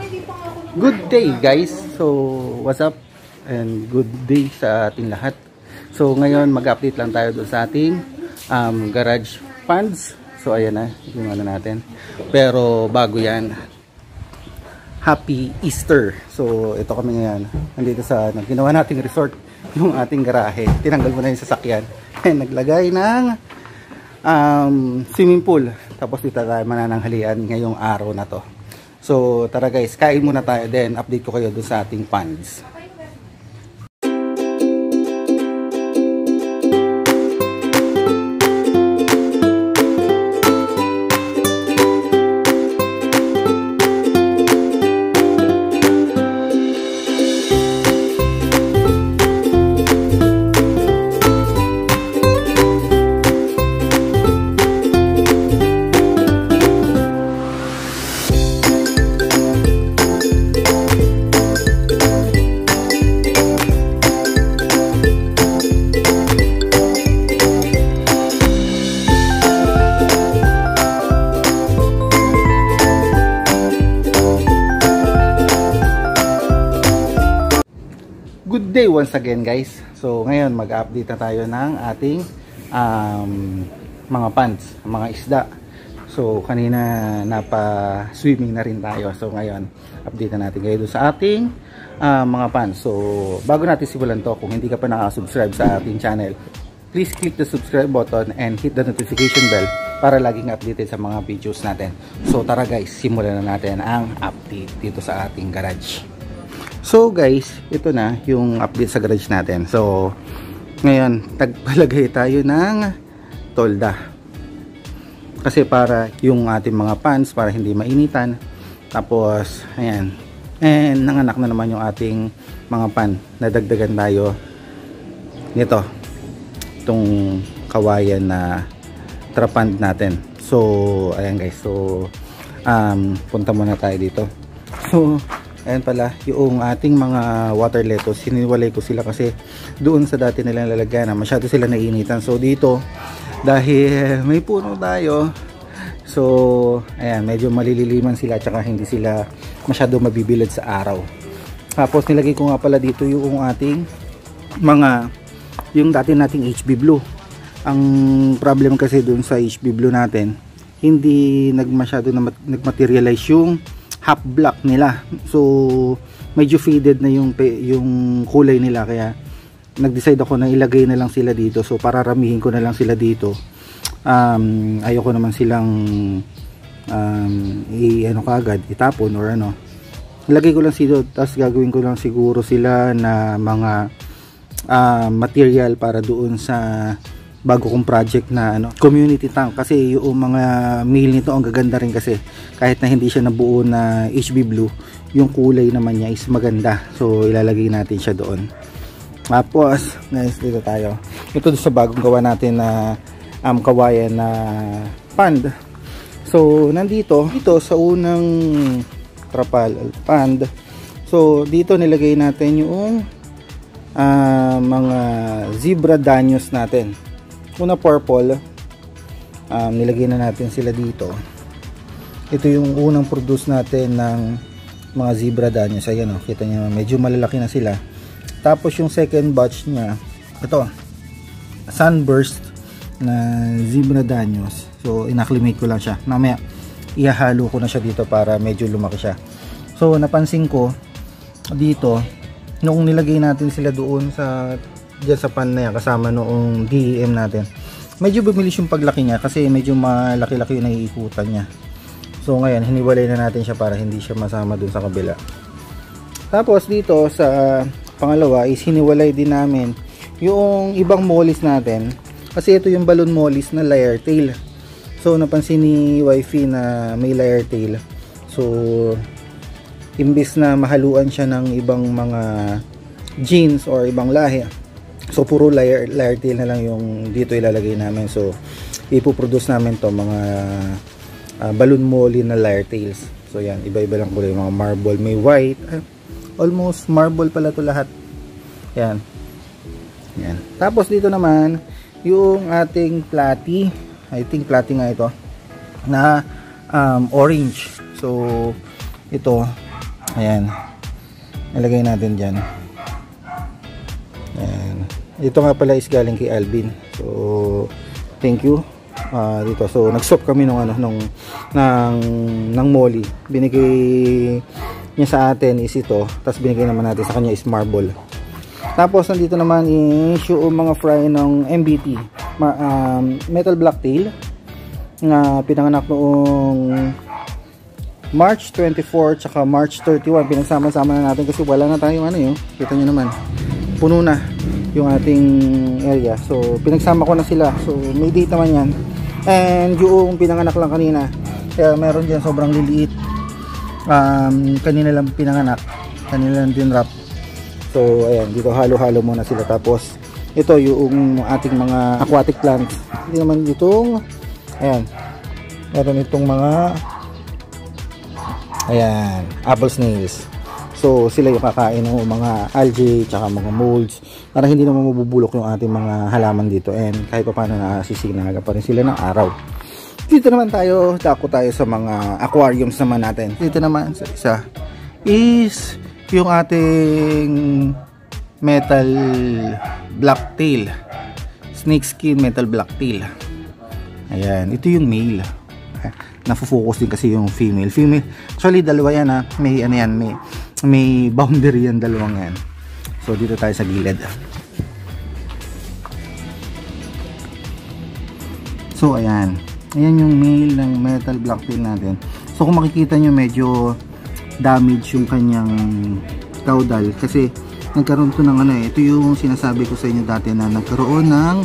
Good day guys. So what's up and good day sa ating lahat. So ngayon mag-update lang tayo doon sa ating garage funds. So ayan na yung ano natin. Pero bago yan, Happy Easter. So ito kami ngayon. Nandito sa ginawa nating resort, yung ating garahe. Tinanggal mo na yung sasakyan. And naglagay ng swimming pool. Tapos dito tayo manananghalian ngayong araw na to. So tara guys, kain muna tayo, then update ko kayo dun sa ating funds. Good day once again guys. So ngayon mag-update na tayo ng ating mga ponds, mga isda. So kanina napa-swimming na rin tayo. So ngayon update na natin kayo sa ating mga ponds. So bago natin simulan to, kung hindi ka pa nakasubscribe sa ating channel, please click the subscribe button and hit the notification bell para laging updated sa mga videos natin. So tara guys, simulan na natin ang update dito sa ating garage. So guys, ito na yung update sa garage natin. So ngayon, nagpalagay tayo ng tolda. Kasi para yung ating mga pans, para hindi mainitan. Tapos, ayan. And nanganak na naman yung ating mga pan. Nadagdagan tayo nito. Itong kawayan na trapand natin. So, ayan guys. So, punta muna tayo dito. So, ayan pala, yung ating mga water lettuce, hiniwalay ko sila kasi doon sa dati nilang lalagyan na masyado sila nainitan. So dito, dahil may puno tayo, so ayan, medyo malililiman sila, tsaka hindi sila masyado mabibilad sa araw. Tapos nilagay ko nga pala dito yung ating yung dati nating HB Blue. Ang problem kasi doon sa HB Blue natin, hindi masyado na nagmaterialize yung half black nila. So medyo faded na yung kulay nila, kaya nag-decide ako na ilagay na lang sila dito. So pararamihin ko na lang sila dito. Ayoko naman silang ano kagad itapon or ano. Ilagay ko lang sila, tapos gagawin ko lang siguro sila na mga material para doon sa bago kong project na community tank. Kasi yung mga meal nito ang gaganda rin, kasi kahit na hindi siya nabuo na HB Blue, yung kulay naman niya is maganda. So ilalagay natin siya doon. Tapos guys, dito tayo. Ito sa bagong gawa natin na kawayan na pond. So nandito sa unang trapal pond. So dito nilagay natin yung mga zebra danios natin. Una purple, nilagay na natin sila dito. Ito yung unang produce natin ng mga zebra danios. Ayan o, kita nyo, medyo malalaki na sila. Tapos yung second batch nya, ito, sunburst na zebra danios. So inacclimate ko lang siya. Mamaya ihahalo ko na siya dito para medyo lumaki siya. So napansin ko dito, noong nilagay natin sila doon dyan sa pan na yan, kasama noong DEM natin, medyo bumilis yung paglaki niya kasi medyo malaki-laki yung naiikutan niya. So ngayon hiniwalay na natin siya para hindi siya masama dun sa kabila. Tapos dito sa pangalawa is hiniwalay din namin yung ibang mollies natin, kasi ito yung balloon mollies na layer tail. So napansin ni wifey na may layer tail, so imbis na mahaluan siya ng ibang mga genes or ibang lahi, so puro layer tail na lang yung dito ilalagay namin. So ipoproduce namin to mga balloon molly na layer tails. So yan, iba-iba lang kulay, mga marble, may white, almost marble pala to lahat. Yan. Tapos dito naman yung ating platy, I think platy nga ito, na orange. So ito Ayan. Ilagay natin dyan. Ayan. Ito nga pala is galing kay Alvin. So, thank you. Dito. So, nag-swap kami ng Molly. Binigay niya sa atin is ito. Tapos binigay naman natin sa kanya is marble. Tapos, nandito naman is yung mga fry ng MBT. Metal Blacktail. Na pinanganak noong March 24 tsaka March 31. Pinagsama-sama na natin kasi wala na tayong yun. Kita nyo naman. Puno na yung ating area. So, pinagsama ko na sila. So, may date naman yan. And yung pinanganak lang kanina. Kaya meron dyan sobrang liliit. Kanina lang pinanganak. Kanina lang din wrap. So, ayan. Dito halo-halo muna sila. Tapos, ito yung ating mga aquatic plants. Hindi naman itong, ayan. Meron itong mga, ayan, apple snails. So, sila yung kakain ng mga algae, tsaka mga molds, para hindi naman mabubulok yung ating mga halaman dito. And kahit pa paano nasisinaga pa rin sila ng araw. Dito naman tayo, dako tayo sa mga aquariums naman natin. Dito naman sa isa is yung ating metal blacktail. Snakeskin metal blacktail. Ayan, ito yung male. Nafo-focus din kasi yung female. Actually, dalawa yan ha. May may boundary yan, dalawang yan. So dito tayo sa gilid. So ayan yung male ng metal blacktail natin. So kung makikita nyo, medyo damage yung kanyang caudal kasi nagkaroon to ng ito yung sinasabi ko sa inyo dati na nagkaroon ng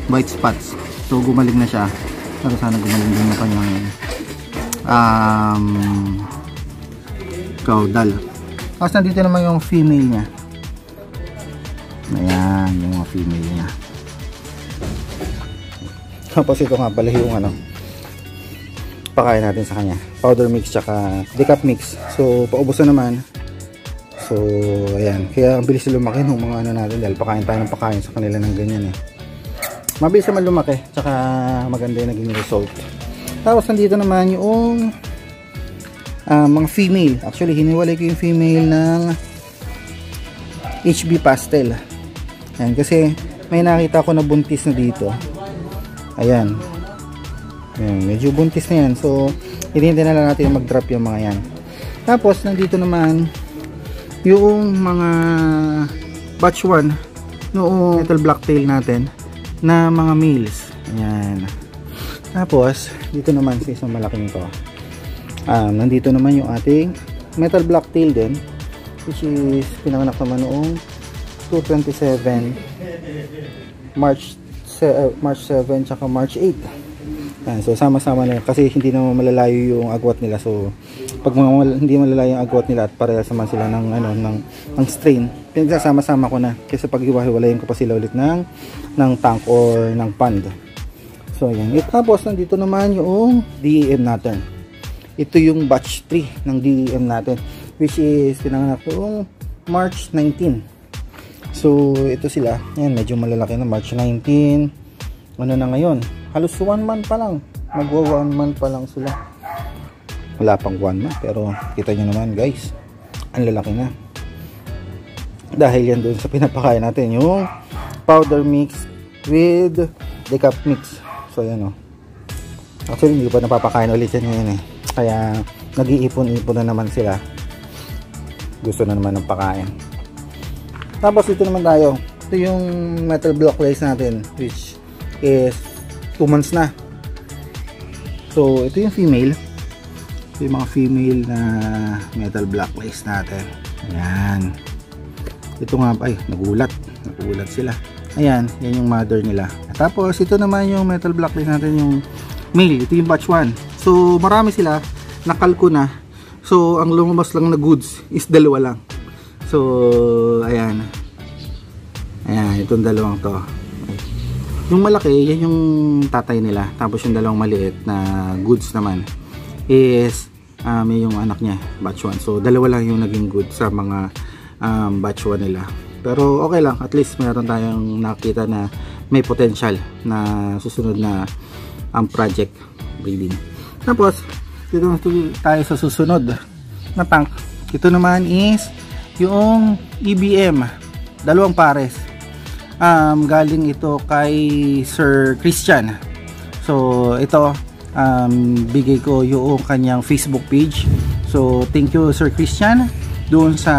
white spots. So gumaling na siya, pero sana gumaling din yung kanyang caudal. Tapos nandito naman yung female niya. Ayan, yung mga female niya. Tapos ito nga pala yung pakain natin sa kanya. Powder mix tsaka decaf mix. So, paubos na naman. So, ayan. Kaya ang bilis lumaki ng mga natin dahil pakain tayo ng pakain sa kanila ng ganyan eh. Mabilis naman lumaki. Tsaka maganda yung naging result. Tapos nandito naman yung mga female. Actually, hiniwalay ko yung female ng HB pastel. Ayan, kasi may nakita ko na buntis na dito. Ayan. Ayan, medyo buntis na yan. So, hinihintay na lang natin mag-drop yung mga yan. Tapos, nandito naman yung mga batch 1 noong metal blacktail natin na mga males. Ayan. Tapos, dito naman sa isang malaking to. Nandito naman yung ating metal blacktail din, which is pinanganak naman noong 227 March 7 tsaka March 8. So sama-sama na kasi hindi naman malalayo yung agwat nila. So pag hindi malalayo yung agwat nila at parehas naman sila ng strain, pinagsasama-sama ko na kasi pag hiwa-hiwalayin ko pa sila ulit ng tank or ng pond. So ayan. Tapos nandito naman yung DEM natin. Ito yung batch 3 ng DEM natin, which is pinanganak noong March 19. So ito sila. Ayan, medyo malalaki na. March 19. Ano na ngayon? Halos 1 month pa lang. Magwa 1 month pa lang sila. Wala pang 1 month. Pero kita nyo naman guys, ang lalaki na. Dahil yan doon sa pinapakain natin, yung powder mix with decaf mix. So ayan o. Actually hindi pa napapakain ulit yan ngayon eh. Kaya nag-iipon-ipon na naman sila. Gusto na naman ng pakain. Tapos ito naman tayo. Ito yung metal block lace natin, which is 2 months na. So ito yung female. Ito yung mga female na metal block lace natin. Ayan. Ito nga, ay nagulat sila. Ayan, yan yung mother nila. Tapos ito naman yung metal block lace natin, yung male. Ito yung batch 1. So marami sila, nakalko na. So ang lumabas lang na goods is 2 lang. So ayan. Ayan, itong dalawang to. Yung malaki, yan yung tatay nila. Tapos yung dalawang maliit na goods naman is yung anak niya, batch 1. So 2 lang yung naging good sa mga batch 1 nila. Pero okay lang, at least meron tayong nakita na may potential na susunod na project breeding. Tapos dito tayo sa susunod. na tank. Ito naman is yung EBM, dalawang pares. Galing ito kay Sir Christian. So ito, bigay ko yung kanyang Facebook page. So thank you Sir Christian doon sa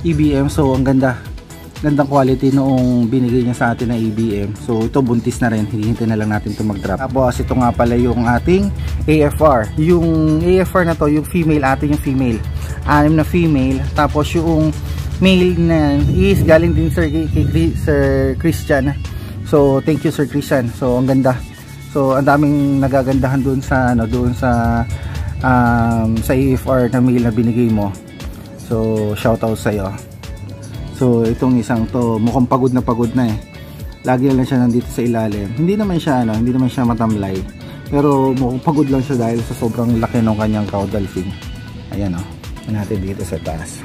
EBM. So ang gandang quality noong binigay niya sa atin na EBM. So ito buntis na rin, hihintay na lang natin ito mag-drop. Tapos ito nga pala yung ating AFR. Yung AFR na to, yung female, atin yung female, 6 na female. Tapos yung male na is galing din Sir Christian. So thank you Sir Christian. So ang ganda. So ang daming nagagandahan doon sa doon sa AFR na male na binigay mo. So shout out sa iyo. So itong isang to mukhang pagod na eh. Lagi lang siya nandito sa ilalim. Hindi naman siya matamlay. Pero mukhang pagod lang siya dahil sa sobrang laki ng kanyang caudal fin. Ayan natin dito sa taas.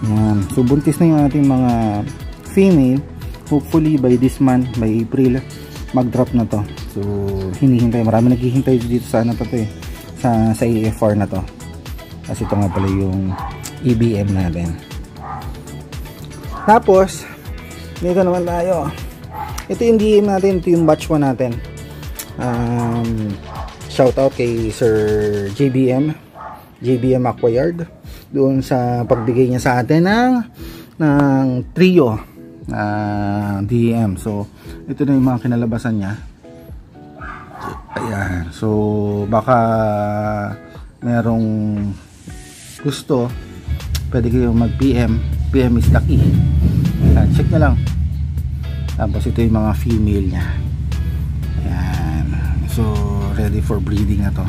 Ayan. So buntis na yung ating mga female. Hopefully by this month, by April, mag-drop na to. So hinihintay, marami naghihintay dito sa sa AFR na to. Kasi ito nga pala yung EBM natin. Tapos dito naman tayo. Ito yung DM natin, ito yung batch 1 natin. Shout out kay Sir JBM Aquayard doon sa pagbigay niya sa atin ng trio DM. So ito na yung mga kinalabasan niya. Ayan. So baka merong gusto, pwede kayong mag PM is the key. Ayan, check na lang. Tapos ito yung mga female nya. Ayan. So ready for breeding na to.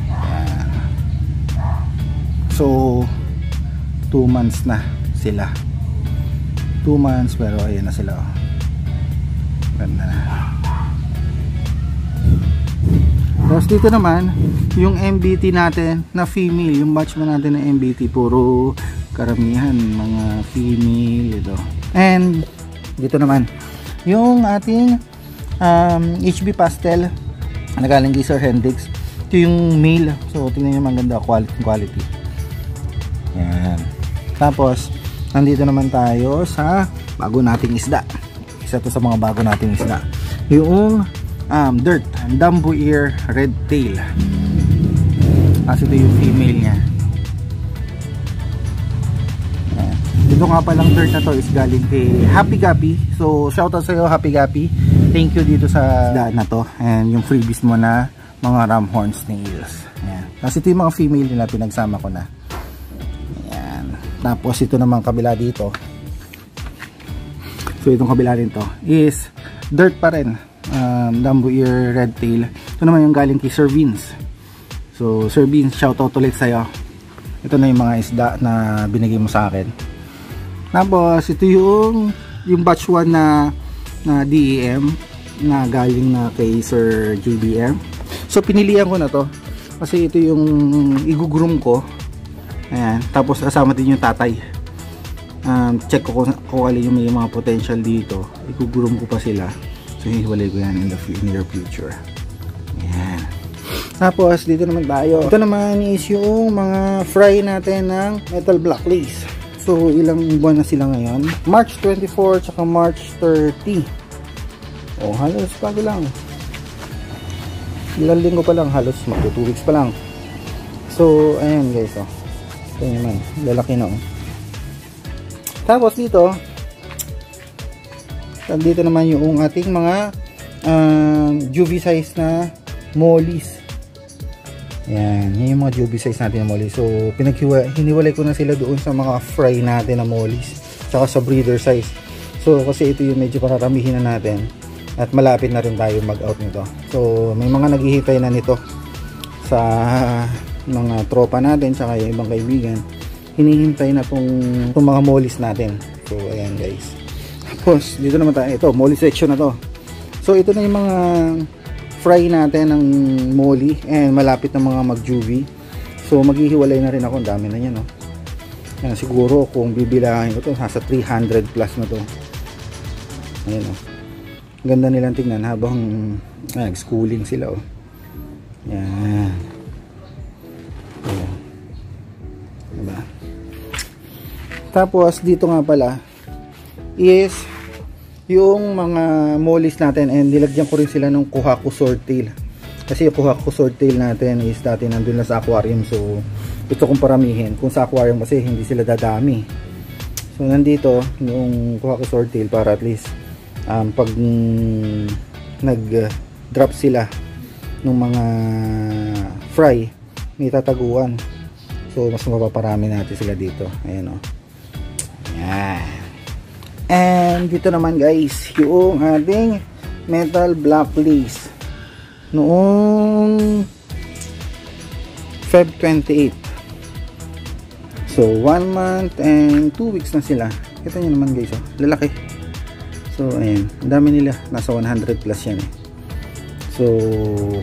Ayan. So 2 months na sila. 2 months pero ayan na sila. Ganda na. Tapos dito naman yung MBT natin na female, yung batch natin na MBT, puro karamihan mga female ito. And dito naman yung ating HB pastel na galing kay Sir Hendrix. Ito yung male. So tingnan niyo, maganda quality. Yan. Tapos nandito naman tayo sa bago nating isda. Isa to sa mga bago nating isda. Yung dirt, Dumbo Ear Red Tail. Kasi ito yung female nya. Ito nga palang dirt na to is galing kay Happy Gappy. So shoutout sa iyo Happy Gappy. Thank you dito sa daan na to. And yung freebies mo na mga ramhorn snails. Ayan. Kasi ito yung mga female nila, pinagsama ko na. Ayan. Tapos ito naman kabila dito. So itong kabila nito is dirt pa rin. Dumbo Ear Red Tail. Ito naman yung galing kay Sir Vince. So Sir Vince, shoutout ulit sa iyo. Ito na yung mga isda na binigay mo sa akin. Tapos ito yung batch 1 na DEM na galing na kay Sir JBM. So pinilihan ko na to kasi ito yung igugroom ko. Ayan. Tapos kasama din yung tatay. Check ko kung alin yung may mga potential dito. Igugroom ko pa sila. So hiwalay ko yan in the near future. Ayan. Tapos dito naman tayo. Ito naman is yung mga fry natin ng metal black lace. So ilang buwan na sila ngayon? March 24 tsaka March 30. Oh, halos bago lang. Ilang linggo pa lang, halos magto 2 weeks pa lang. So ayan guys, oh. Ito naman, lalaki na oh. Tapos dito naman yung ating mga juvie size na mollies. Yan, yun yung mga juvie size natin na mollies. So hiniwalay ko na sila doon sa mga fry natin na mollies tsaka sa breeder size. So kasi ito yung medyo pararamihin na natin at malapit na rin tayo mag out nito. So may mga naghihintay na nito sa mga tropa natin tsaka yung ibang kaibigan. Hinihintay na tong mga mollies natin. So ayan guys. Tapos dito naman tayo, ito molly section na to. So ito na yung mga fry natin ng molly and malapit na mga mag juvie. So maghihiwalay na rin ako, ang dami na yan, no? Yan, siguro kung bibilahin ko to nasa 300 plus na to. Ayan, no? Ganda nilang tingnan habang nag-schooling sila, oh. Yan. Ayan. Diba? Tapos dito nga pala is yung mga mollies natin, and nilagyan ko rin sila ng Kohaku Swordtail. Kasi yung Kohaku Swordtail natin is dati nandun na sa aquarium, so gusto kong paramihin. Kung sa aquarium kasi hindi sila dadami, so nandito yung Kohaku Swordtail para at least pag nag drop sila ng mga fry, may tataguan, so mas mapaparami natin sila dito. Ayan o. Ayan. And dito naman guys, yung ating metal black lace noong Feb 28. So 1 month and 2 weeks na sila. Kita nyo naman guys, oh, lalaki. So ayan, ang dami nila, nasa 100 plus yan eh. So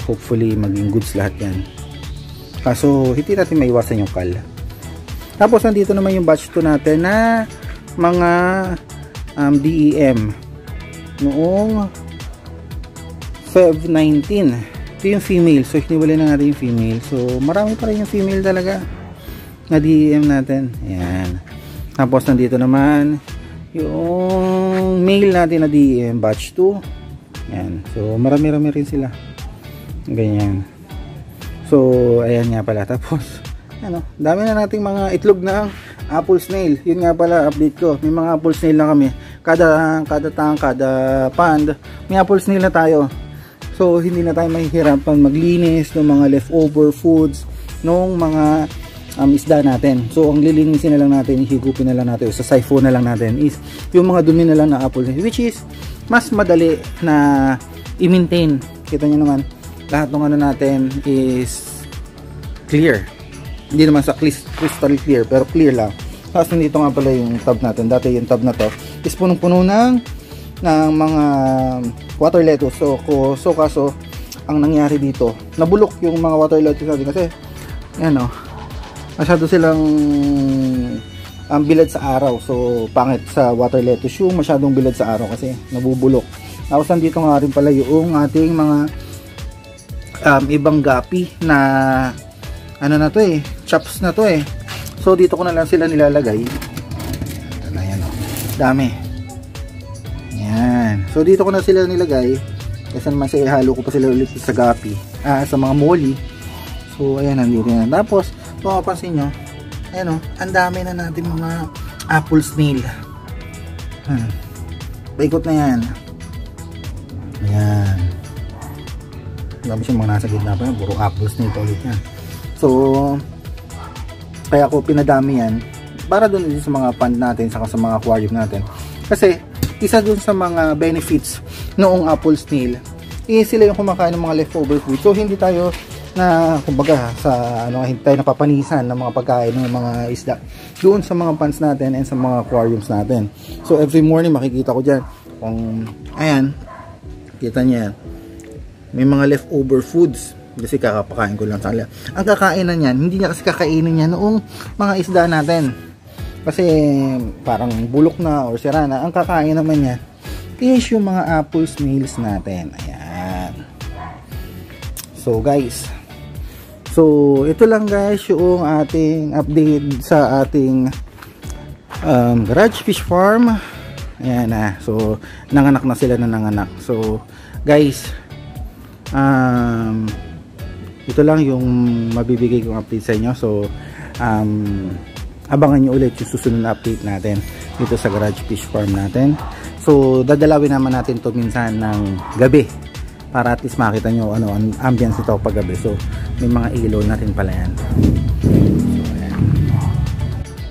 hopefully maging goods lahat yan. Kaso hindi natin maiwasan yung kal. Tapos nandito naman yung batch 2 natin na mga DEM noong Feb 19. Ito yung female, so hiniwalay na natin yung female. So marami pa rin yung female talaga na DEM natin. Ayan. Tapos nandito naman yung male natin na DEM batch 2. Ayan. So marami-rami rin sila. Ganyan. So ayan nga pala. Tapos ano, dami na nating mga itlog ng apple snail. Yun nga pala, update ko. May mga apple snail na kami. Kada pond, may apple snail na tayo. So, hindi na tayo mahihirapan maglinis ng mga leftover foods ng mga isda natin. So, ang lilinisin na lang natin, higupin na lang natin, sa siphon na lang natin is yung mga dumi na lang na apple snail, which is mas madali na i-maintain. Kita nyo naman, lahat ng ano natin is clear. Hindi naman sa crystal clear, pero clear lang. Tapos nandito nga pala yung tub natin. Dati yung tub na to is punong-puno ng mga water lettuce. So kaso ang nangyari dito, nabulok yung mga water lettuce natin kasi yan o, masyado silang bilad sa araw. So pangit sa water lettuce yung masyadong bilad sa araw kasi nabubulok. Tapos nandito nga rin pala yung ating mga ibang gapi na ano na to eh, chops na to eh. So dito ko na lang sila nilalagay. Ayan o, dami. Ayan. So dito ko na sila nilagay kasi naman sa ihalo ko pa sila ulit sa gapi, sa mga molly. So ayan, nandito yan. Tapos kung mapapansin nyo, ayan o, ang dami na natin mga apple snail. Paikot na yan. Ayan. Dami siyang mga nasa gitna pa yan, puro apple snail to ulit yan. So kaya ko pinadami yan para doon din sa mga pond natin, saka sa mga aquarium natin. Kasi isa doon sa mga benefits noong apple snail sila yung kumakain ng mga leftover food. So hindi tayo na kumbaga sa ano, hindi tayo napapanisan ng mga pagkain ng mga isda doon sa mga ponds natin and sa mga aquariums natin. So every morning makikita ko dyan kung ayan, kita niya yan, may mga leftover foods kasi kakapakain ko lang sa kanila. Ang kakainan niyan, hindi niya kasi kakainin niya noong mga isda natin kasi parang bulok na or sira na. Ang kakain naman niya is yung mga apple snails natin. Ayan. So guys, so ito lang guys yung ating update sa ating garage fish farm. Ayan na. So nanganak na sila na nanganak. So guys, ito lang yung mabibigay kong update sa inyo. So abangan nyo ulit yung susunod na update natin dito sa garage fish farm natin. So dadalawin naman natin to minsan ng gabi para at least makita nyo ano ang ambience ito pag gabi. So may mga ilaw natin pala yan.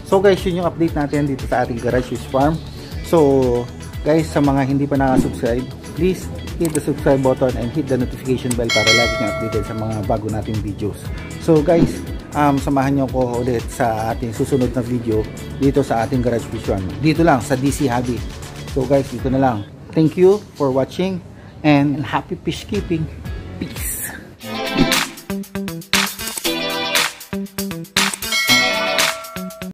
So guys, yun yung update natin dito sa ating garage fish farm. So guys, sa mga hindi pa nakasubscribe, please hit the subscribe button and hit the notification bell para lagi nyo updated sa mga bago nating videos. So guys, samahan nyo ko ulit sa ating susunod na video dito sa ating garage fish farm. Dito lang sa DC Hobby. So guys, dito na lang. Thank you for watching and happy fish keeping. Peace!